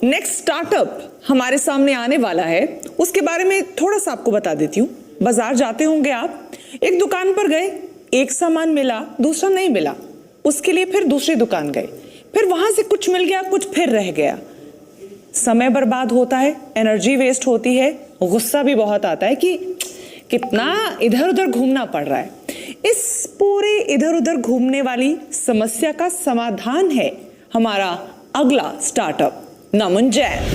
Next startup हमारे सामने आने वाला है, उसके बारे में थोड़ा सा आपको बता देती हूँ। बाजार जाते होंगे आप, एक दुकान पर गए, एक सामान मिला, दूसरा नहीं मिला, उसके लिए फिर दूसरी दुकान गए, फिर वहां से कुछ मिल गया, कुछ फिर रह गया। समय बर्बाद होता है, एनर्जी वेस्ट होती है, गुस्सा भी बहुत आता है कि कितना इधर उधर घूमना पड़ रहा है। इस पूरे इधर उधर घूमने वाली समस्या का समाधान है हमारा अगला स्टार्टअप, नमन जैन।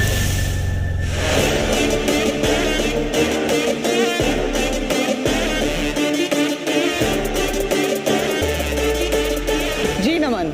जी नमन,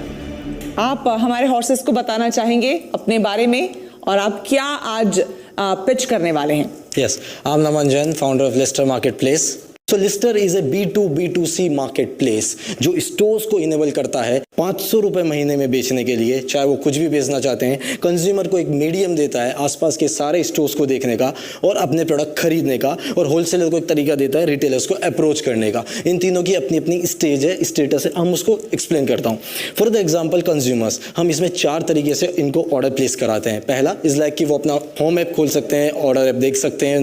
आप हमारे हॉर्सेस को बताना चाहेंगे अपने बारे में और आप क्या आज पिच करने वाले हैं? Yes, I'm Naman Jain, founder of Lister Marketplace. So Lister is a B2B2C marketplace जो स्टोर्स को इनेबल करता है 500 रुपए महीने में बेचने के लिए, चाहे वो कुछ भी बेचना चाहते हैं। कंज्यूमर को एक मीडियम देता है आसपास के सारे स्टोर्स को देखने का और अपने प्रोडक्ट खरीदने का, और होलसेलर को एक तरीका देता है रिटेलर्स को अप्रोच करने का। इन तीनों की अपनी अपनी स्टेज है, स्टेटस है, हम उसको एक्सप्लेन करता हूँ। फॉर द एग्जाम्पल कंज्यूमर्स, हम इसमें 4 तरीके से इनको ऑर्डर प्लेस कराते हैं। पहला इज लाइक कि वो अपना होम ऐप खोल सकते हैं, ऑर्डर ऐप देख सकते हैं,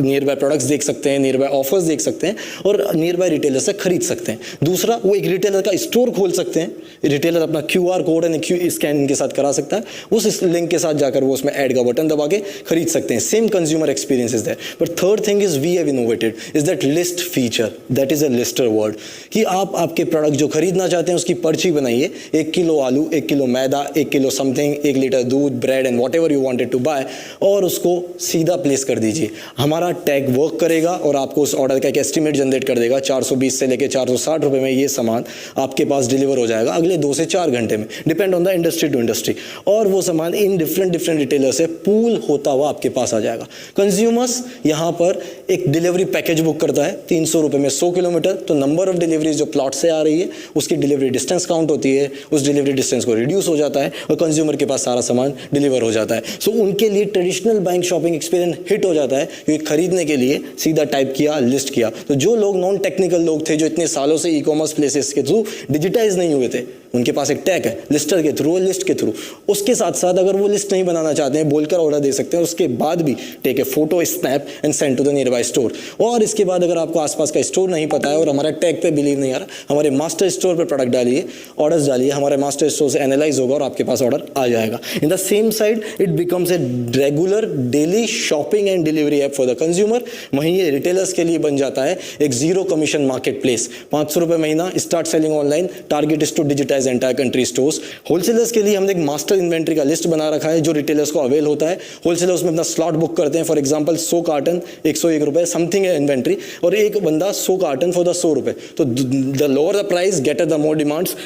नियर बाय प्रोडक्ट्स देख सकते हैं, नियर बाय ऑफर्स देख सकते हैं और नियर बाय रिटेलर से खरीद सकते हैं। दूसरा, वो एक रिटेलर का स्टोर खोल सकते हैं, रिटेलर अपना QR कोड एंड स्कैन इनके साथ करा सकता है, उस लिंक के साथ जाकर वो उसमें ऐड का बटन दबा के खरीद सकते हैं। Same consumer experience is there. But third thing is we have innovated is that list feature, that is a lister word, कि आप आपके प्रोडक्ट जो खरीदना चाहते हैं उसकी पर्ची बनाइए, 1 किलो आलू, 1 किलो मैदा, 1 किलो समथिंग, 1 लीटर दूध, bread and whatever you wanted to buy, और उसको सीधा प्लेस कर दीजिए। हमारा टैग वर्क करेगा और आपको उस ऑर्डर का एक एस्टिमेट जनरेट कर देगा। 420 से लेकर 460 रुपए में ये सामान आपके पास डिलीवर हो जाएगा अगले 2 से 4 घंटे में, depend on the industry to industry. और वो सामान इन डिफरेंट रिटेलर से पूल होता हुआ आपके पास आ जाएगा। कंज्यूमर्स यहाँ पर एक डिलीवरी पैकेज बुक करता है 300 रुपए में 100 किलोमीटर, तो नंबर ऑफ डिलीवरीज जो प्लॉट से आ रही है उसकी डिलीवरी डिस्टेंस काउंट होती है, उस डिलीवरी डिस्टेंस को रिड्यूस हो जाता है और कंज्यूमर के पास सारा सामान डिलीवर हो जाता है। सो उनके लिए traditional buying shopping experience hit हो जाता है, क्योंकि खरीदने के लिए सीधा टाइप किया, लिस्ट किया। तो जो लोग नॉन टेक्निकल लोग थे, जो इतने सालों से ई-कॉमर्स प्लेसेस के थ्रू डिजिटाइज नहीं हुए थे, उनके पास एक टैग है लिस्टर के थ्रू, लिस्ट के थ्रू। उसके साथ साथ अगर वो लिस्ट नहीं बनाना चाहते हैं, बोलकर ऑर्डर दे सकते हैं, उसके बाद भी take a photo, snap and send to the nearby store. और इसके बाद अगर आपको आसपास का स्टोर नहीं पता है और हमारा टैग पे बिलीव नहीं आ रहा, हमारे मास्टर स्टोर पे प्रोडक्ट डालिए, ऑर्डर्स डालिए, हमारे मास्टर स्टोर से एनालाइज होगा और आपके पास ऑर्डर आ जाएगा। In the same side it becomes a regular daily shopping and delivery app for the consumer. वहीं ये रिटेलर्स के लिए बन जाता है एक जीरो कमीशन मार्केट प्लेस। 500 रुपए महीना, start selling online, target is to digitise entire country store. Wholesalers के लिए हमने एक मास्टर इन्वेंट्री का लिस्ट बना रखा है जो रिटेलर्स को अवेल होता है। होलसेलर्स में अपना स्लॉट बुक करते हैं, फॉर एग्जांपल 100 कार्टन 101 रुपए समथिंग है इन्वेंट्री, और एक बंदा 100 कार्टन फॉर द 100 रुपए। तो the lower the price get the more demands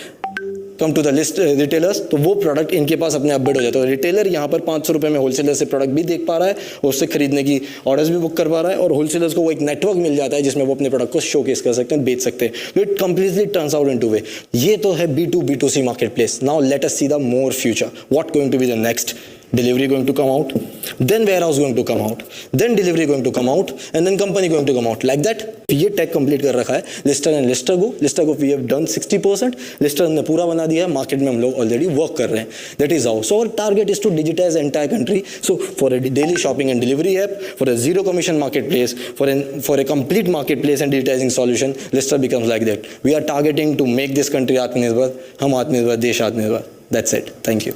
come to the list retailers, तो वो प्रोडक्ट इनके पास अपने आप बिड हो जाता है। रिटेलर यहाँ पर 500 रुपए में होलसेलर से प्रोडक्ट भी देख पा रहा है और उससे खरीदने की ऑर्डर्स भी बुक कर पा रहा है, और होलसेलर्स को वो एक नेटवर्क मिल जाता है जिसमें वो अपने प्रोडक्ट को शोकेस कर सकते हैं, बेच सकते हैं। तो it completely turns out into way. ये तो है B2B2C market place. Now let us see the more future, what going to be the next. Delivery going to come out, then warehouse going to come out, then delivery going to come out, and then company going to come out, like that। ये tag complete कर रखा है Leicester and Leicester को we have done 60%, Leicester ने पूरा बना दिया है, मार्केट में हम लोग ऑलरेडी वर्क कर रहे हैं। That is how. So our target is to digitise entire country. So for a daily shopping and delivery app, for a zero commission market place, for a complete market place and digitising solution, lister becomes like that. We are targeting to make this country Atmanirbhar, हम आत्मनिर्भर, देश आत्मनिर्भर। That's it, thank you.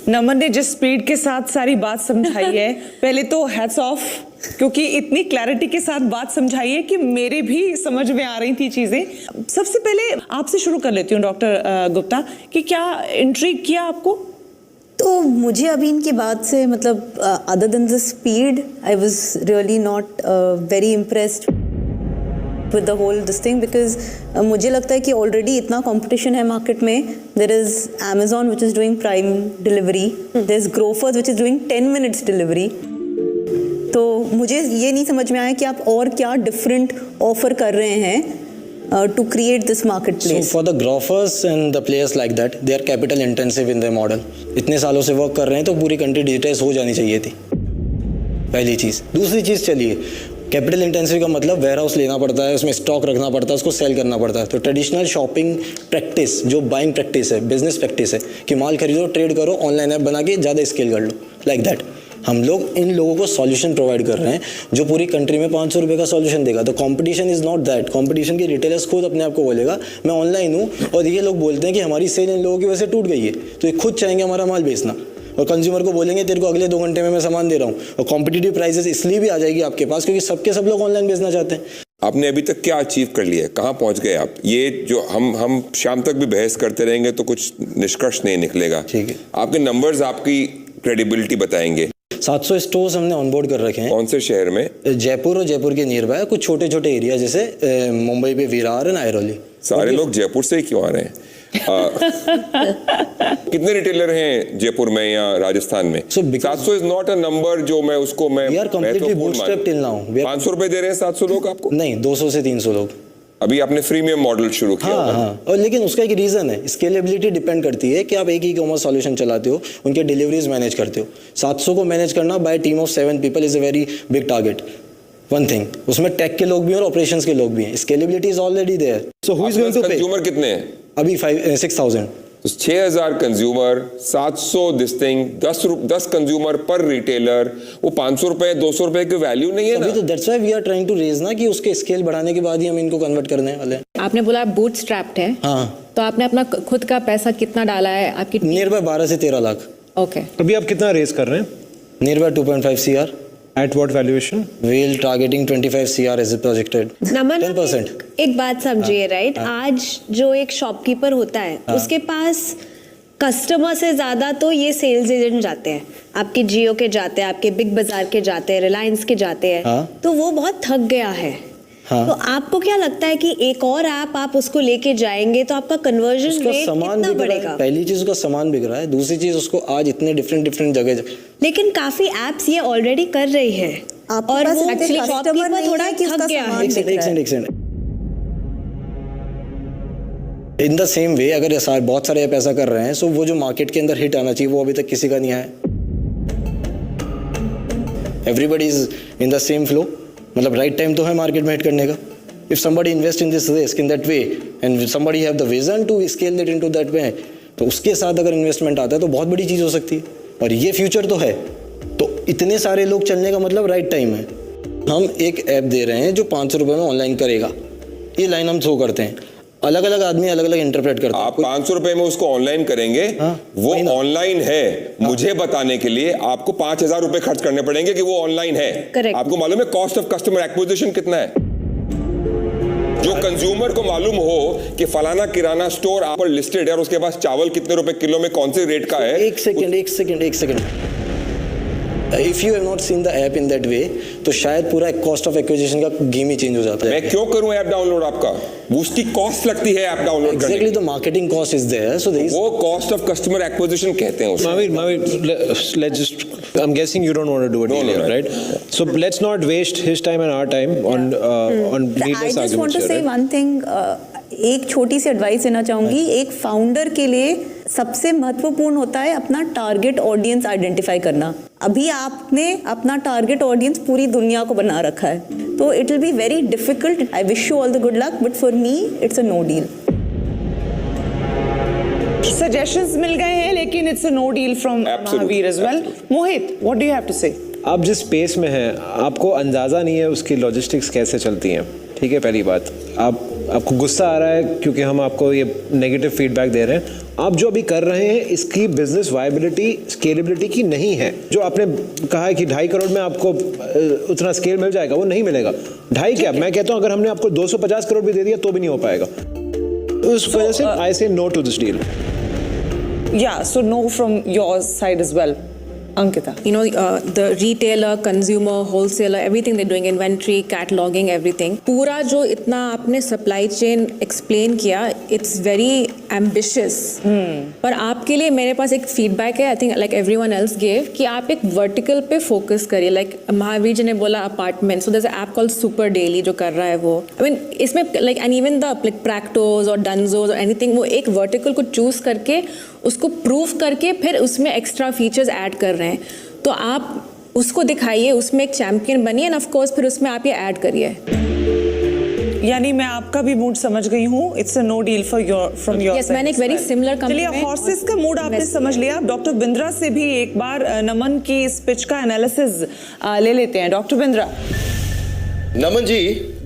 Naman ने जिस speed के साथ सारी बात समझाई है, पहले तो हैट्स ऑफ, क्योंकि इतनी क्लैरिटी के साथ बात समझाई है कि मेरे भी समझ में आ रही थी चीजें। सबसे पहले आपसे शुरू कर लेती हूँ डॉक्टर गुप्ता, कि क्या इंट्रिग किया आपको? तो मुझे अभी इनकी बात से मतलब other than the speed, I was really not very impressed with the whole this thing, because मुझे लगता है कि already इतना competition है market में. There is Amazon which is doing prime delivery, there's Grofers which is doing 10 minutes delivery. तो मुझे ये नहीं समझ में आया कि आप और क्या different offer कर रहे हैं to create this marketplace. So for the Grofers and the players like that, they are capital intensive in their model. इतने सालों से वर्क कर रहे हैं तो पूरी कंट्री डिजिटाइज हो जानी चाहिए थी, पहली चीज़। दूसरी चीज़, चलिए कैपिटल इंटेंसिव का मतलब वेयर हाउस लेना पड़ता है, उसमें स्टॉक रखना पड़ता है, उसको सेल करना पड़ता है। तो ट्रेडिशनल शॉपिंग प्रैक्टिस जो बाइंग प्रैक्टिस है, बिजनेस प्रैक्टिस है कि माल खरीदो, ट्रेड करो, ऑनलाइन ऐप बना के ज़्यादा स्केल कर लो, लाइक दैट। हम लोग इन लोगों को सॉल्यूशन प्रोवाइड कर रहे हैं जो पूरी कंट्री में 500 रुपये का सॉल्यूशन देगा। तो competition is not that. Competition के रिटेलर्स खुद अपने आप को बोलेगा मैं ऑनलाइन हूँ, और ये लोग बोलते हैं कि हमारी सेल इन लोगों की वजह से टूट गई है, तो ये खुद चाहेंगे हमारा माल बेचना, और कंज्यूमर को बोलेंगे तेरे को अगले 2 घंटे में मैं सामान दे रहा हूँ। और कॉम्पिटिटिव प्राइसेस इसलिए भी आ जाएगी आपके पास क्योंकि सब लोग ऑनलाइन बेचना चाहते हैं। आपने अभी तक क्या अचीव कर लिया है, कहाँ पहुंच गए आप? ये जो हम शाम तक भी बहस करते रहेंगे तो कुछ निष्कर्ष नहीं निकलेगा। ठीक है। आपके नंबर्स आपकी क्रेडिबिलिटी बताएंगे। 700 स्टोर्स हमने ऑनबोर्ड कर रखे हैं। कौन से शहर में? जयपुर और जयपुर के नियर बाय कुछ छोटे छोटे एरिया, जैसे मुंबई पे विरार एंड आयरोली। सारे लोग जयपुर से ही क्यों आ रहे हैं? कितने रिटेलर हैं जयपुर में या राजस्थान में? 700 इज नॉट अ नंबर जो मैं उसको मैं 500 रुपए दे रहे हैं 700 लोग आपको? नहीं, 200 से 300 लोग। अभी आपने फ्रीमियम मॉडल शुरू किया। हाँ। और लेकिन उसका एक रीजन है, स्केलेबिलिटी डिपेंड करती है कि आप एक ही कॉमर्स सॉल्यूशन चलाते हो, उनके डिलीवरीज मैनेज करते हो। 700 को मैनेज करना bye team of 7 people is a very big target. One thing, उसमें टेक के लोग भी हैं और ऑपरेशंस के लोग भी हैं। Scalability is already there. So who is going to pay? Consumer कितने हैं अभी? 6000। तो 6000 कंज्यूमर, 700 दिस्टिंग, 10 कंज्यूमर पर रिटेलर, वो 500 रुपए 200 रुपए की वैल्यू नहीं है ना? तो that's why we are trying to raise ना कि उसके स्केल बढ़ाने के बाद ही हम इनको कन्वर्ट करने वाले हैं। आपने बोला आप बूटस्ट्रैप्ड है। हाँ। तो आपने अपना खुद का पैसा कितना डाला है आपकी? नियर बाय 12 से 13 लाख। ओके। अभी आप कितना रेज कर रहे हैं? Near by 2.5 CR। At what valuation? We'll targeting 25 CR as projected. नमन, 10%. एक बात समझिए, राइट? आज जो एक शॉपकीपर होता है उसके पास कस्टमर से ज्यादा तो ये सेल्स एजेंट जाते हैं। आपके जियो के जाते हैं, आपके बिग बाजार के जाते हैं, रिलायंस के जाते हैं। तो वो बहुत थक गया है। तो आपको क्या लगता है कि एक और ऐप आप उसको लेके जाएंगे तो आपका कन्वर्जन रेट कितना बढ़ेगा? पहली चीज उसका सामान बिक रहा है, दूसरी चीज उसको आज इतने डिफरेंट जगह। लेकिन काफी एप्स ये ऑलरेडी कर रही है और वो एक्चुअली शॉपकीपर थोड़ा थक गया है। एक second. In the same way अगर बहुत सारे ऐप ऐसा कर रहे हैं, सो वो जो मार्केट के अंदर हिट आना चाहिए वो अभी तक किसी का नहीं आया। Everybody is in the same flow, मतलब राइट टाइम तो है मार्केट में हिट करने का। If somebody invest in this risk in that way and somebody have the vision to scale it into that way, तो उसके साथ अगर इन्वेस्टमेंट आता है तो बहुत बड़ी चीज हो सकती है, और ये फ्यूचर तो है। तो इतने सारे लोग चलने का मतलब राइट टाइम है। हम एक ऐप दे रहे हैं जो 500 रुपए में ऑनलाइन करेगा, ये लाइन हम थ्रो करते हैं। अलग अलग आदमी अलग अलग इंटरप्रेट करते हैं। आप 500 रुपए में उसको ऑनलाइन करेंगे। वो ऑनलाइन है मुझे बताने के लिए आपको 5000 रुपए खर्च करने पड़ेंगे कि वो ऑनलाइन है। Correct. आपको मालूम है कॉस्ट ऑफ कस्टमर एक्विजिशन कितना है? जो कंज्यूमर को मालूम हो कि फलाना किराना स्टोर आप पर लिस्टेड है और उसके पास चावल कितने रुपए किलो में कौन से रेट का है। एक second. If you have not seen the app in that way, तो शायद पूरा कॉस्ट ऑफ एक्विजिशन का गेम ही चेंज हो जाता है। मैं क्यों करूं ऐप डाउनलोड आपका? उसकी कॉस्ट लगती है ऐप डाउनलोड करने की। Exactly, the marketing cost is there, so there is वो कॉस्ट ऑफ कस्टमर एक्विजिशन कहते हैं उसको। Mahavir, let's just. I'm guessing you don't want to do it, No, right? So let's not waste his time and our time on I needless just want arguments to here, say right? one thing. एक छोटी सी advice देना चाहूंगी। एक founder के लिए सबसे महत्वपूर्ण होता है अपना टारगेट ऑडियंस आइडेंटिफाई करना। अभी आपने अपना टारगेट ऑडियंस पूरी दुनिया को बना रखा है, तो it will be very difficult. I wish you all the good luck, but for me it's a no deal. Suggestions मिल गए हैं, लेकिन it's a no deal from Mahavir as well. Mohit, what do you have to say? आप जिस space में हैं आपको अंदाज़ा नहीं है उसकी लॉजिस्टिक्स कैसे चलती हैं। ठीक है, पहली बात। आपको गुस्सा आ रहा है क्योंकि हम आपको ये नेगेटिव फीडबैक दे रहे हैं। आप जो अभी कर रहे हैं इसकी बिजनेस वायबिलिटी स्केलेबिलिटी की नहीं है। जो आपने कहा है कि 2.5 करोड़ में आपको उतना स्केल मिल जाएगा, वो नहीं मिलेगा। 2.5 क्या, मैं कहता हूँ अगर हमने आपको 250 करोड़ भी दे दिया तो भी नहीं हो पाएगा। उस वजह से I say no to this deal. Yeah, so no from your side as well. Ankita. You know, the retailer, consumer, wholesaler, everything they're doing, inventory, cataloging, everything. पूरा जो इतना आपने supply chain explain किया, it's very ambitious. पर आपके लिए मेरे पास एक feedback है, I think like everyone else gave, कि आप एक vertical पे focus करिए. Like महावीर जी ने बोला apartment, so there's an app called Super Daily जो कर रहा है वो. I mean, इसमें like and even the like Practos और Dunzos or anything, वो एक vertical को choose करके उसको प्रूव करके फिर उसमें एक्स्ट्रा फीचर्स ऐड कर रहे हैं। तो आप उसको दिखाइए, उसमें एक चैंपियन बनिए, एंड ऑफ कोर्स फिर उसमें आप ये ऐड करिए। यानी मैं आपका भी मूड समझ गई हूँ। It's a no deal for your from your Yes, मैंने एक very similar company चलिए, में हॉर्सेस का मूड आपने invest समझ लिया। डॉक्टर बिंद्रा से भी एक बार नमन की इस पिच का एनालिसिस ले लेते हैं। डॉक्टर बिंद्रा। नमन जी,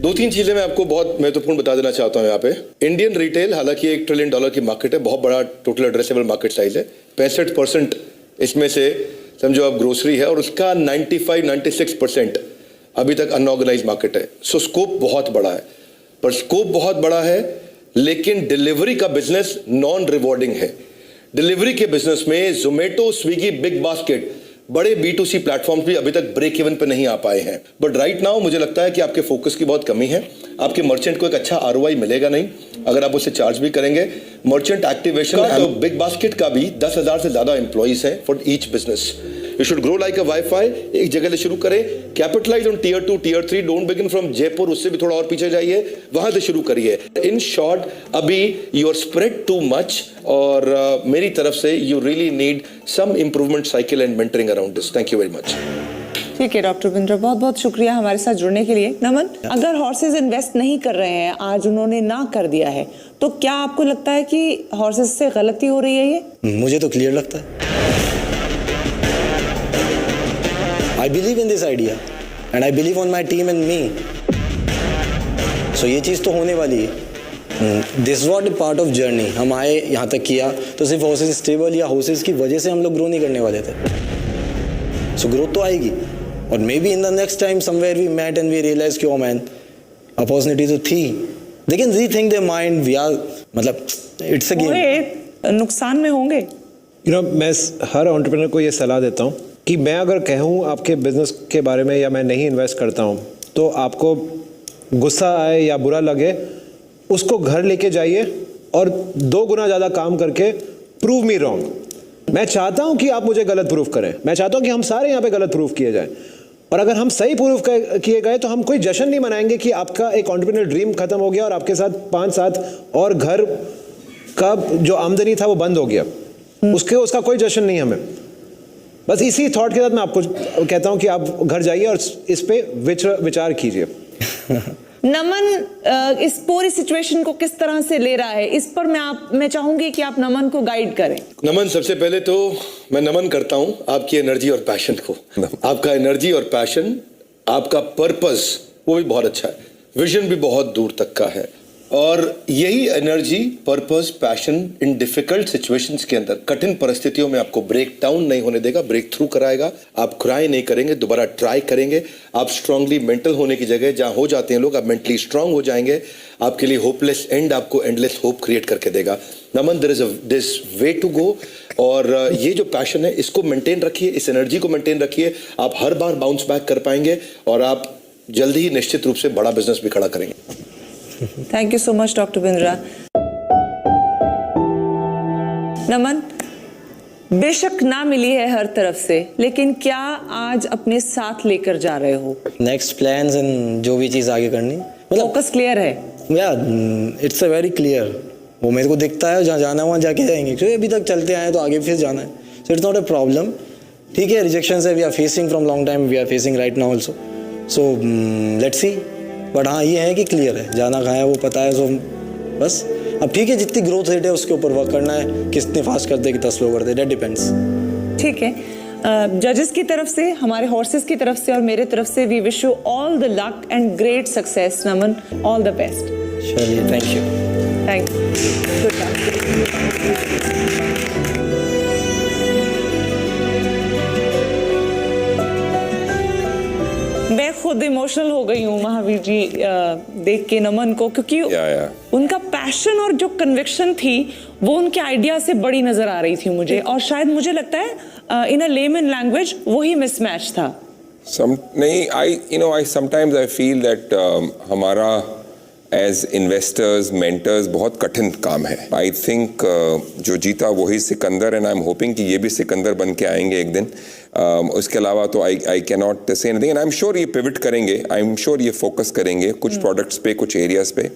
2-3 चीजें मैं आपको बहुत महत्वपूर्ण बता देना चाहता हूं यहाँ पे। इंडियन रिटेल हालांकि $1 ट्रिलियन की मार्केट है, बहुत बड़ा टोटल एड्रेसेबल मार्केट साइज है। 65% इसमें से समझो आप ग्रोसरी है, और उसका 95-96% अभी तक अनऑर्गेनाइज मार्केट है। सो स्कोप बहुत बड़ा है, पर स्कोप बहुत बड़ा है लेकिन डिलीवरी का बिजनेस नॉन रिवॉर्डिंग है। डिलीवरी के बिजनेस में जोमेटो, स्विगी, बिग बास्केट, बड़े B2C प्लेटफॉर्म्स भी अभी तक ब्रेक इवन पे नहीं आ पाए हैं। बट राइट नाउ मुझे लगता है कि आपके फोकस की बहुत कमी है। आपके मर्चेंट को एक अच्छा ROI मिलेगा नहीं अगर आप उसे चार्ज भी करेंगे। मर्चेंट एक्टिवेशन तो बिग बास्केट का भी 10,000 से ज्यादा एम्प्लॉइज हैं for each business. You should grow like a WiFi. एक जगह से शुरू करें, capitalize on Tier 2, Tier 3, don't begin from Jaipur, उससे भी थोड़ा और पीछे जाइए, वहां से शुरू करिए। इन शॉर्ट, अभी you are spread too much, और मेरी तरफ से you really need some improvement cycle and mentoring around this. Thank you very much. ठीक है डॉक्टर बिंद्रा, बहुत बहुत शुक्रिया हमारे साथ जुड़ने के लिए। नमन, अगर हॉर्सेस इन्वेस्ट नहीं कर रहे हैं, आज उन्होंने ना कर दिया है, तो क्या आपको लगता है कि हॉर्सेस से गलती हो रही है ये? मुझे तो क्लियर लगता है। I believe in this idea and I believe on my team and me. So ये चीज़ तो होने वाली है। This was a part of journey. हम आए यहाँ तक किया तो सिर्फ horses स्टेबल या horses की वजह से हम लोग ग्रो नहीं करने वाले थे। So ग्रोथ तो आएगी, और maybe in the next time somewhere we met and we realize कि ओ मैन अपॉर्चुनिटी तो थी, they can rethink their mind. We are मतलब इट्स अ गेम। नुकसान में होंगे। यू नो, मैं हर एंटरप्रेन्योर को ये सलाह देता हूँ कि मैं अगर कहूँ आपके बिजनेस के बारे में या मैं नहीं इन्वेस्ट करता हूँ, तो आपको गुस्सा आए या बुरा लगे, उसको घर लेके जाइए और 2 गुना ज़्यादा काम करके प्रूव मी रॉन्ग। मैं चाहता हूँ कि आप मुझे गलत प्रूव करें, मैं चाहता हूँ कि हम सारे यहाँ पे गलत प्रूव किए जाएं, और अगर हम सही प्रूव किए गए तो हम कोई जश्न नहीं मनाएंगे कि आपका एक एंटरप्रेन्योर ड्रीम खत्म हो गया और आपके साथ 5-7 और घर का जो आमदनी था वो बंद हो गया। उसका कोई जश्न नहीं हमें। बस इसी थॉट के साथ मैं आपको कहता हूं कि आप घर जाइए और इस पे विचार कीजिए। नमन इस पूरी सिचुएशन को किस तरह से ले रहा है, इस पर मैं चाहूंगी कि आप नमन को गाइड करें। नमन, सबसे पहले तो मैं नमन करता हूं आपकी एनर्जी और पैशन को। आपका एनर्जी और पैशन, आपका पर्पस वो भी बहुत अच्छा है, विजन भी बहुत दूर तक का है, और यही energy, purpose, passion in difficult situations के अंदर, कठिन परिस्थितियों में आपको ब्रेक डाउन नहीं होने देगा, ब्रेक थ्रू कराएगा। आप क्राई नहीं करेंगे, दोबारा ट्राई करेंगे। आप स्ट्रांगली मेंटल होने की जगह जहां हो जाते हैं लोग, आप मेंटली स्ट्रांग हो जाएंगे। आपके लिए होपलेस एंड आपको एंडलेस होप क्रिएट करके देगा। Naman, there is way to go, और ये जो पैशन है इसको मेंटेन रखिए, इस एनर्जी को मेंटेन रखिए। आप हर बार बाउंस बैक कर पाएंगे और आप जल्दी ही निश्चित रूप से बड़ा बिजनेस भी खड़ा करेंगे। Thank you so much doctor Bindra. Naman, बेशक ना मिली है हर तरफ से, लेकिन क्या आज अपने साथ लेकर जा रहे हो? नेक्स्ट प्लान्स एंड जो भी चीज़ आगे करनी, मतलब फोकस क्लियर है? या इट्स अ वेरी क्लियर। वो मेरे को दिखता है, जहाँ जाना है वहाँ जाके जाएंगे, क्योंकि अभी तक चलते आए तो आगे फिर जाना है। So it's not a problem. ठीक है, रिजेक्शन है we are facing from long time, we are facing right now also. So let's see. But हाँ, ये है कि क्लियर है, जाना कहाँ है वो पता है। सो बस अब ठीक है, जितनी ग्रोथ रेट है उसके ऊपर वर्क करना है। कितने फास्ट करते हैं, कितना स्लो करते हैं, दैट डिपेंड्स। ठीक है, जजेस की तरफ से, हमारे हॉर्सेस की तरफ से और मेरे तरफ से we wish you all the luck and great success. Naman, all the best. चलिए, thank you. Thank you. Good luck. मैं खुद इमोशनल हो गई हूँ महावीर जी देख के नमन को, क्योंकि उनका पैशन और जो कन्विक्शन थी वो उनके आइडिया से बड़ी नजर आ रही थी मुझे, और शायद मुझे लगता है इन अ लेमन लैंग्वेज वही मिसमैच था। नहीं, I sometimes I feel that हमारा एज इन्वेस्टर्स, मेंटर्स बहुत कठिन काम है। आई थिंक जो जीता वही Sikandar, and I am hoping कि ये भी सिकंदर बन के आएंगे एक दिन। उसके अलावा तो I can not say anything, and I am sure ये पिवट करेंगे, आई एम श्योर ये फोकस करेंगे कुछ प्रोडक्ट्स पे, कुछ एरियाज पे।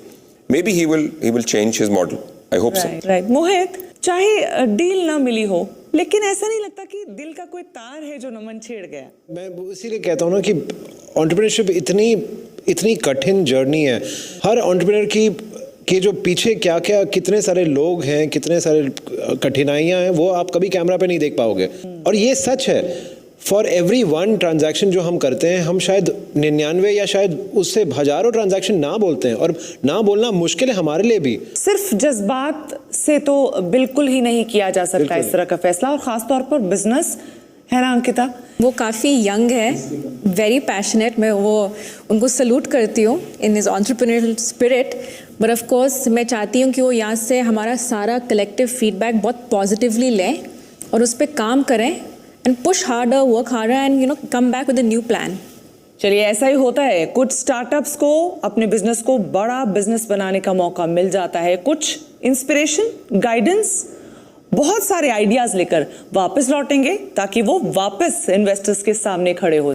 Maybe he will change his model, I hope so. Right. Mohit, चाहे डील ना मिली हो, लेकिन ऐसा नहीं लगता कि दिल का कोई तार है जो नमन छेड़ गया? मैं वो इसीलिए कहता हूँ ना कि एंटरप्रेन्योरशिप इतनी कठिन जर्नी है। हर एंटरप्रेन्योर की जो पीछे क्या क्या कितने सारे लोग हैं, कितने सारे कठिनाइयाँ हैं, वो आप कभी कैमरा पे नहीं देख पाओगे। और ये सच है, फॉर एवरी वन ट्रांजैक्शन जो हम करते हैं, हम शायद 99 या शायद उससे हजारों ट्रांजैक्शन ना बोलते हैं, और ना बोलना मुश्किल है हमारे लिए भी। सिर्फ जज्बात से तो बिल्कुल ही नहीं किया जा सकता इस तरह का फैसला, और खास तौर पर बिजनेस, है ना अंकिता? वो काफ़ी यंग है, वेरी पैशनेट। मैं वो उनको सल्यूट करती हूँ in his entrepreneurial spirit. But of course मैं चाहती हूँ कि वो यहाँ से हमारा सारा कलेक्टिव फीडबैक बहुत पॉजिटिवली लें और उस पर काम करें and push harder, work harder and come back with a new plan. चलिए, ऐसा ही होता है, कुछ स्टार्टअप्स को अपने बिजनेस को बड़ा बिजनेस बनाने का मौका मिल जाता है। कुछ इंस्पिरेशन, गाइडेंस, बहुत सारे आइडियाज लेकर वापस लौटेंगे ताकि वो वापस इन्वेस्टर्स के सामने खड़े हो